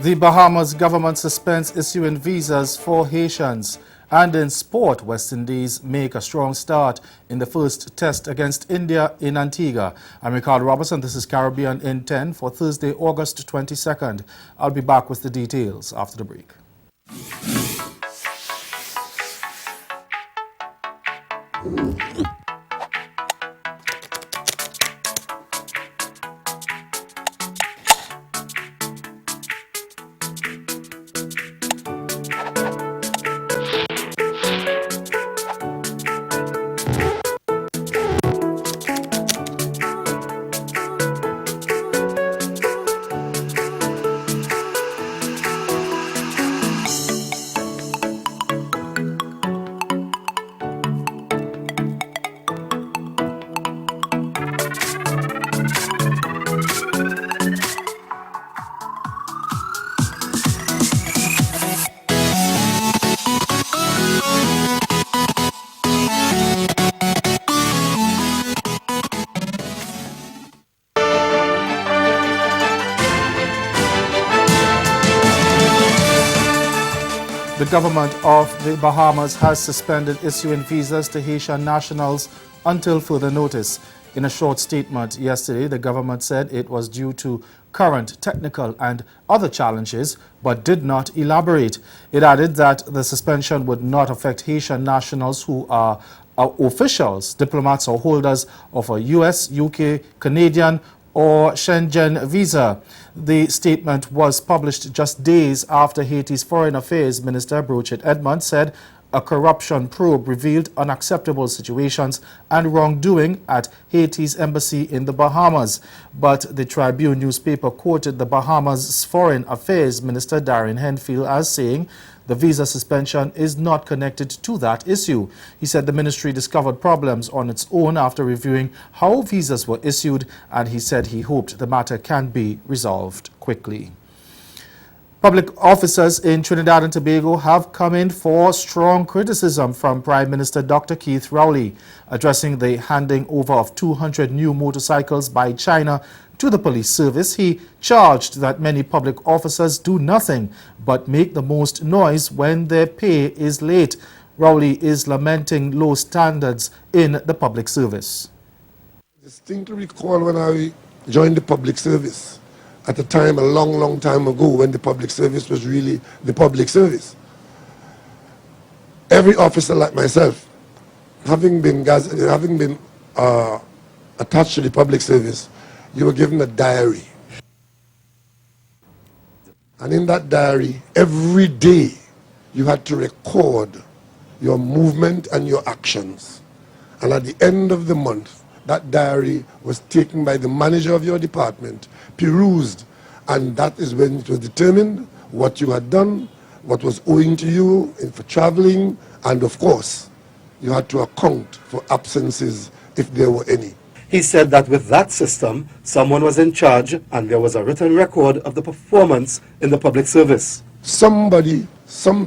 The Bahamas government suspends issuing visas for Haitians. And in sport, West Indies make a strong start in the first test against India in Antigua. I'm Ricardo Robertson. This is Caribbean in 10 for Thursday, August 22nd. I'll be back with the details after the break. The government of the Bahamas has suspended issuing visas to Haitian nationals until further notice. In a short statement yesterday, the government said it was due to current technical and other challenges, but did not elaborate. It added that the suspension would not affect Haitian nationals who are officials, diplomats or holders of a US, UK, Canadian or Schengen visa. The statement was published just days after Haiti's Foreign Affairs Minister Brochet Edmond said a corruption probe revealed unacceptable situations and wrongdoing at Haiti's embassy in the Bahamas. But the Tribune newspaper quoted the Bahamas Foreign Affairs Minister Darren Henfield as saying the visa suspension is not connected to that issue. He said the ministry discovered problems on its own after reviewing how visas were issued, and he said he hoped the matter can be resolved quickly. Public officers in Trinidad and Tobago have come in for strong criticism from Prime Minister Dr. Keith Rowley. Addressing the handing over of 200 new motorcycles by China to the police service, he charged that many public officers do nothing but make the most noise when their pay is late. Rowley is lamenting low standards in the public service. I distinctly recall when I joined the public service, at a time, a long time ago, when the public service was really the public service. Every officer like myself, having been attached to the public service, you were given a diary. And in that diary, every day, you had to record your movement and your actions. And at the end of the month, that diary was taken by the manager of your department, perused, and that is when it was determined what you had done, what was owing to you for traveling, and of course, you had to account for absences if there were any. He said that with that system, someone was in charge and there was a written record of the performance in the public service. Some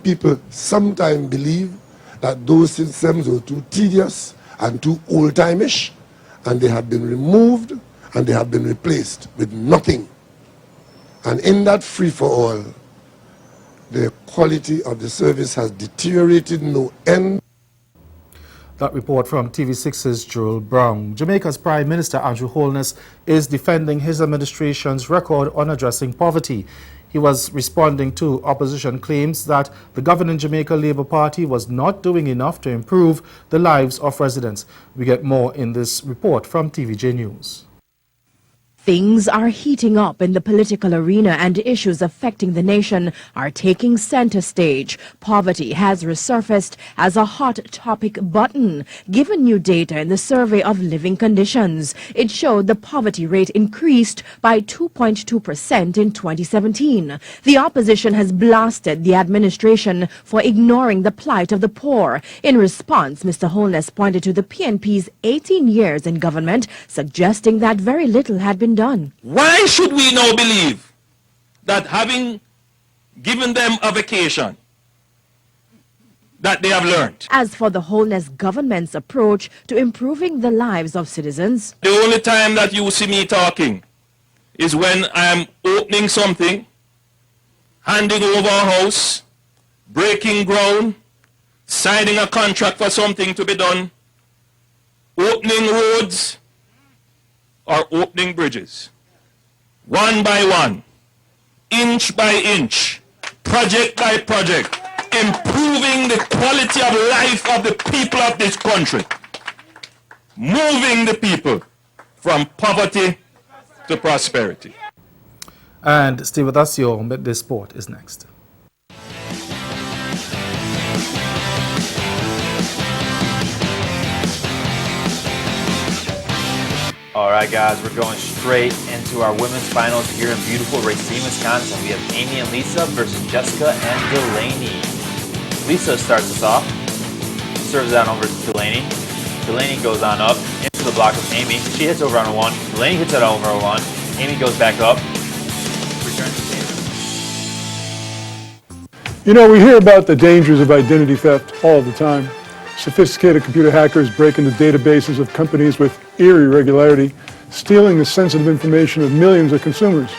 people sometimes believe that those systems were too tedious and too old-time-ish, and they have been removed and they have been replaced with nothing. And in that free-for-all, the quality of the service has deteriorated no end. That report from TV6's Joel Brown. Jamaica's Prime Minister Andrew Holness is defending his administration's record on addressing poverty. He was responding to opposition claims that the governing Jamaica Labour Party was not doing enough to improve the lives of residents. We get more in this report from TVJ News. Things are heating up in the political arena and issues affecting the nation are taking center stage. Poverty has resurfaced as a hot topic button. Given new data in the survey of living conditions, it showed the poverty rate increased by 2.2% in 2017. The opposition has blasted the administration for ignoring the plight of the poor. In response, Mr. Holness pointed to the PNP's 18 years in government, suggesting that very little had been done. Why should we now believe that having given them a vacation, that they have learned? As for the Holness government's approach to improving the lives of citizens, The only time that you see me talking is when I am opening something handing over a house, breaking ground, signing a contract for something to be done, opening roads, or opening bridges. One by one, inch by inch, project by project, improving the quality of life of the people of this country, moving the people from poverty to prosperity. And stay with us, your Midday Sport is next. All right, guys, we're going straight into our women's finals here in beautiful Racine, Wisconsin. We have Amy and Lisa versus Jessica and Delaney. Lisa starts us off, serves that over to Delaney. Delaney goes on up into the block of Amy. She hits over on a one. Delaney hits it over on a one. Amy goes back up. Return to Amy. You know, we hear about the dangers of identity theft all the time. Sophisticated computer hackers break into databases of companies with eerie regularity, stealing the sensitive information of millions of consumers.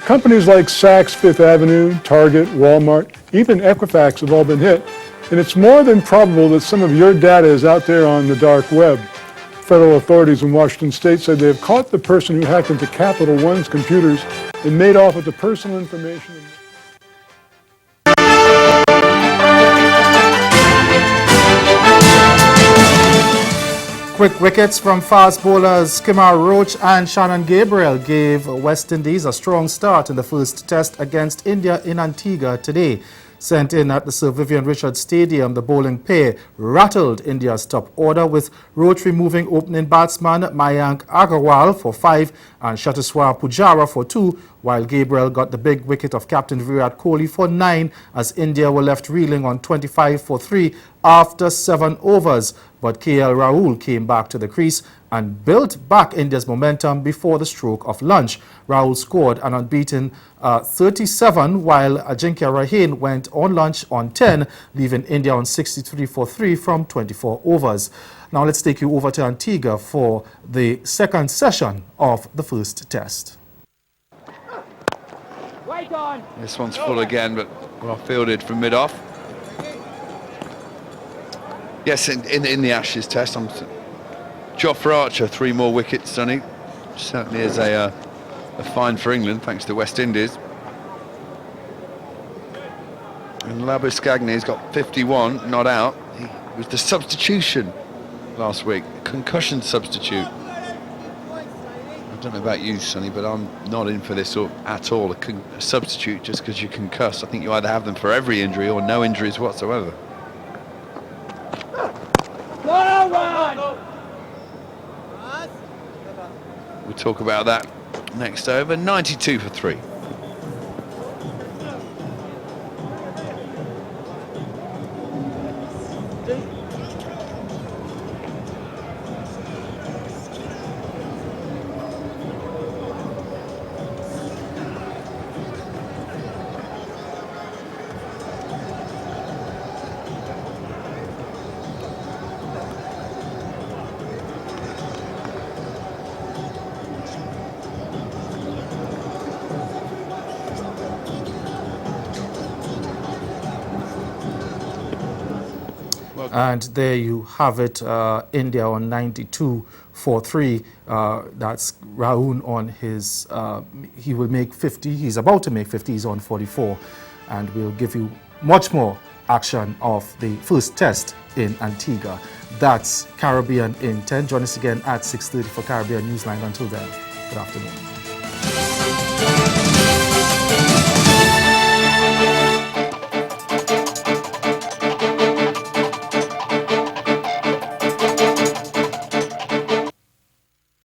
Companies like Saks Fifth Avenue, Target, Walmart, even Equifax have all been hit, and it's more than probable that some of your data is out there on the dark web. Federal authorities in Washington state said they have caught the person who hacked into Capital One's computers and made off with the personal information. Quick wickets from fast bowlers Kimar Roach and Shannon Gabriel gave West Indies a strong start in the first test against India in Antigua today. Sent in at the Sir Vivian Richards Stadium, the bowling pair rattled India's top order, with Roach removing opening batsman Mayank Agarwal for 5 and Chattiswar Pujara for 2, while Gabriel got the big wicket of captain Virat Kohli for 9 as India were left reeling on 25 for 3 after 7 overs. But KL Rahul came back to the crease and built back India's momentum before the stroke of lunch. Rahul scored an unbeaten 37, while Ajinkya Rahane went on lunch on 10, leaving India on 63 for 3 from 24 overs. Now let's take you over to Antigua for the second session of the first test. This one's full again, but well fielded from mid-off. Yes, in the Ashes test, Jofra Archer, 3 more wickets, Sonny. Certainly is a find for England, thanks to West Indies. And Labuschagne got 51, not out. He was the substitution last week, concussion substitute. I don't know about you, Sonny, but I'm not in for this at all, a substitute just because you concuss. I think you either have them for every injury or no injuries whatsoever. We'll talk about that next over. 92 for 3. And there you have it, India on 92 for 3. That's Rahul on his, he will make 50. He's about to make 50. He's on 44. And we'll give you much more action of the first test in Antigua. That's Caribbean in 10. Join us again at 6:30 for Caribbean Newsline. Until then, good afternoon.